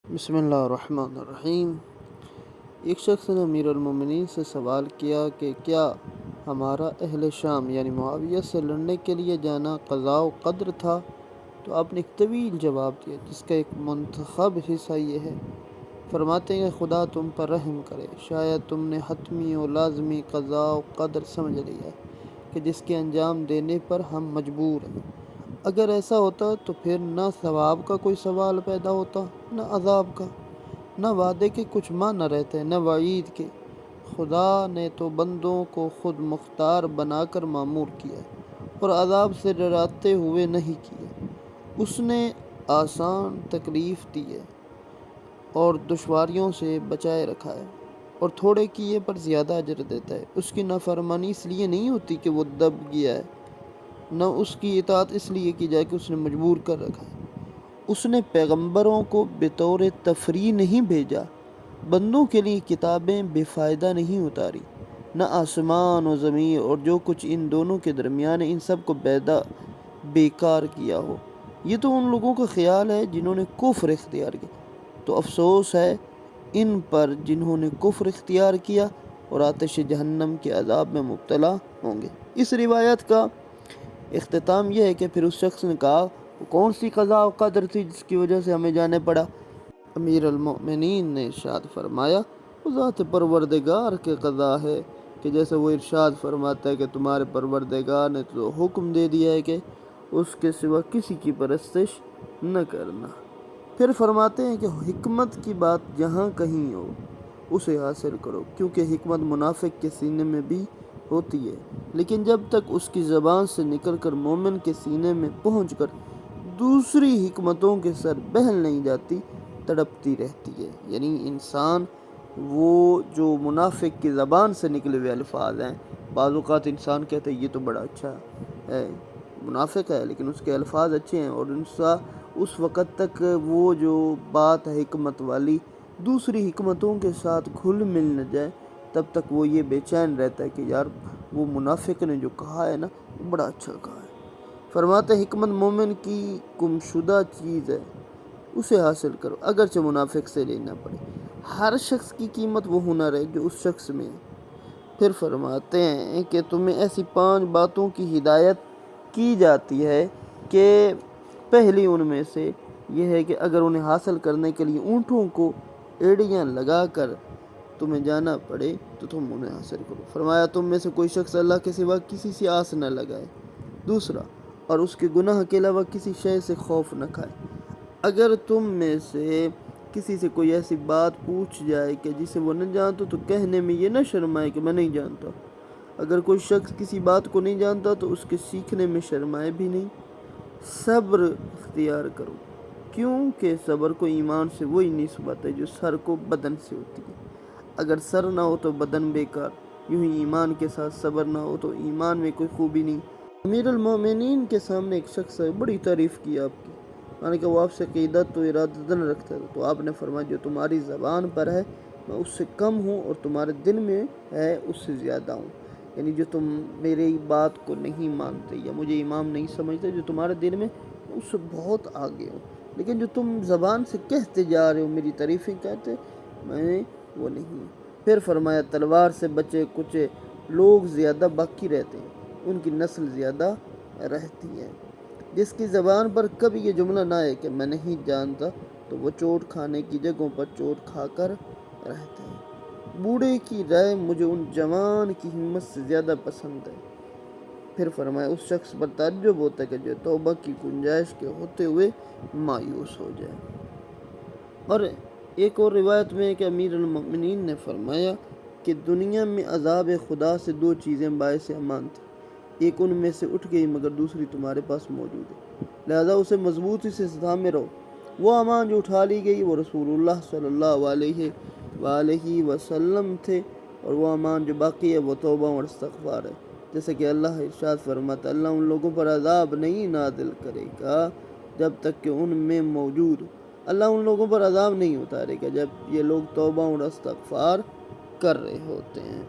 بسم اللہ الرحمن الرحیم۔ ایک شخص نے امیر المومنین سے سوال کیا کہ کیا ہمارا اہل شام یعنی معاویہ سے لڑنے کے لیے جانا قضاء و قدر تھا؟ تو آپ نے ایک طویل جواب دیا جس کا ایک منتخب حصہ یہ ہے۔ فرماتے ہیں کہ خدا تم پر رحم کرے، شاید تم نے حتمی و لازمی قضاء و قدر سمجھ لیا ہے کہ جس کے انجام دینے پر ہم مجبور ہیں۔ اگر ایسا ہوتا تو پھر نہ ثواب کا کوئی سوال پیدا ہوتا، نہ عذاب کا، نہ وعدے کے کچھ معنی رہتے، نہ وعید کے۔ خدا نے تو بندوں کو خود مختار بنا کر مامور کیا ہے اور عذاب سے ڈراتے ہوئے نہیں کیا۔ اس نے آسان تکلیف دی ہے اور دشواریوں سے بچائے رکھا ہے، اور تھوڑے کیے پر زیادہ اجر دیتا ہے۔ اس کی نافرمانی اس لیے نہیں ہوتی کہ وہ دب گیا ہے، نہ اس کی اطاعت اس لیے کی جائے کہ اس نے مجبور کر رکھا ہے۔ اس نے پیغمبروں کو بطور تفریح نہیں بھیجا، بندوں کے لیے کتابیں بے فائدہ نہیں اتاری، نہ آسمان و زمین اور جو کچھ ان دونوں کے درمیان ہے ان سب کو بیکار کیا ہو۔ یہ تو ان لوگوں کا خیال ہے جنہوں نے کفر اختیار کیا، تو افسوس ہے ان پر جنہوں نے کفر اختیار کیا اور آتش جہنم کے عذاب میں مبتلا ہوں گے۔ اس روایت کا اختتام یہ ہے کہ پھر اس شخص نے کہا، وہ کون سی قضاء و قدر تھی جس کی وجہ سے ہمیں جانے پڑا؟ امیر المؤمنین نے ارشاد فرمایا، وہ ذات پروردگار کے قضاء ہے کہ جیسے وہ ارشاد فرماتا ہے کہ تمہارے پروردگار نے تو حکم دے دیا ہے کہ اس کے سوا کسی کی پرستش نہ کرنا۔ پھر فرماتے ہیں کہ حکمت کی بات جہاں کہیں ہو اسے حاصل کرو، کیونکہ حکمت منافق کے سینے میں بھی ہوتی ہے، لیکن جب تک اس کی زبان سے نکل کر مومن کے سینے میں پہنچ کر دوسری حکمتوں کے سر بہل نہیں جاتی، تڑپتی رہتی ہے۔ یعنی انسان وہ جو منافق کی زبان سے نکلے ہوئے الفاظ ہیں، بعض اوقات انسان کہتے ہیں یہ تو بڑا اچھا ہے، منافق ہے لیکن اس کے الفاظ اچھے ہیں، اور اس وقت تک وہ جو بات ہے حکمت والی دوسری حکمتوں کے ساتھ گھل مل نہ جائے، تب تک وہ یہ بے چین رہتا ہے کہ یار وہ منافق نے جو کہا ہے نا وہ بڑا اچھا کہا ہے۔ فرماتے ہیں حکمت مومن کی گمشدہ چیز ہے، اسے حاصل کرو اگرچہ منافق سے لینا پڑے۔ ہر شخص کی قیمت وہ ہنر ہے جو اس شخص میں ہے۔ پھر فرماتے ہیں کہ تمہیں ایسی 5 باتوں کی ہدایت کی جاتی ہے کہ پہلی ان میں سے یہ ہے کہ اگر انہیں حاصل کرنے کے لیے اونٹوں کو ایڑیاں لگا کر تمہیں جانا پڑے تو تم انہیں حاصل کرو۔ فرمایا تم میں سے کوئی شخص اللہ کے سوا کسی سے آس نہ لگائے، دوسرا، اور اس کے گناہ کے علاوہ کسی شے سے خوف نہ کھائے۔ اگر تم میں سے کسی سے کوئی ایسی بات پوچھ جائے کہ جسے وہ نہ جانتا تو کہنے میں یہ نہ شرمائے کہ میں نہیں جانتا۔ اگر کوئی شخص کسی بات کو نہیں جانتا تو اس کے سیکھنے میں شرمائے بھی نہیں۔ صبر اختیار کرو، کیونکہ صبر کو ایمان سے وہی نسبت ہے جو سر کو بدن سے ہوتی ہے۔ اگر سر نہ ہو تو بدن بیکار، یوں ہی ایمان کے ساتھ صبر نہ ہو تو ایمان میں کوئی خوبی نہیں۔ امیر المومنین کے سامنے ایک شخص ہے، بڑی تعریف کی آپ کی، یعنی کہ وہ آپ سے عقیدت و ارادت نہ رکھتا ہے، تو آپ نے فرمایا جو تمہاری زبان پر ہے میں اس سے کم ہوں اور تمہارے دل میں ہے اس سے زیادہ ہوں۔ یعنی جو تم میری بات کو نہیں مانتے یا مجھے امام نہیں سمجھتے، جو تمہارے دل میں اس سے بہت آگے ہوں، لیکن جو تم زبان سے کہتے جا رہے ہو میری تعریفیں کہتے، میں وہ نہیں۔ پھر فرمایا تلوار سے بچے کچے لوگ زیادہ باقی رہتے ہیں، ان کی نسل زیادہ رہتی ہے۔ جس کی زبان پر کبھی یہ جملہ نہ آئے کہ میں نہیں جانتا، تو وہ چوٹ کھانے کی جگہوں پر چوٹ کھا کر رہتے ہیں۔ بوڑھے کی رائے مجھے ان جوان کی ہمت سے زیادہ پسند ہے۔ پھر فرمایا اس شخص پر تعجب ہوتا ہے کہ جو توبہ کی گنجائش کے ہوتے ہوئے مایوس ہو جائے۔ اور ایک اور روایت میں ہے کہ امیر المؤمنین نے فرمایا کہ دنیا میں عذاب خدا سے 2 چیزیں باعث امان تھیں، ایک ان میں سے اٹھ گئی مگر دوسری تمہارے پاس موجود ہے، لہذا اسے مضبوطی سے تھامے رہو۔ وہ امان جو اٹھا لی گئی وہ رسول اللہ صلی اللہ علیہ وآلہ وسلم تھے، اور وہ امان جو باقی ہے وہ توبہ اور استغفار ہے۔ جیسے کہ اللہ ارشاد فرماتا ہے، اللہ ان لوگوں پر عذاب نہیں نازل کرے گا جب تک کہ ان میں موجود ہو۔ اللہ ان لوگوں پر عذاب نہیں اتارے گا جب یہ لوگ توبہ اور استغفار کر رہے ہوتے ہیں۔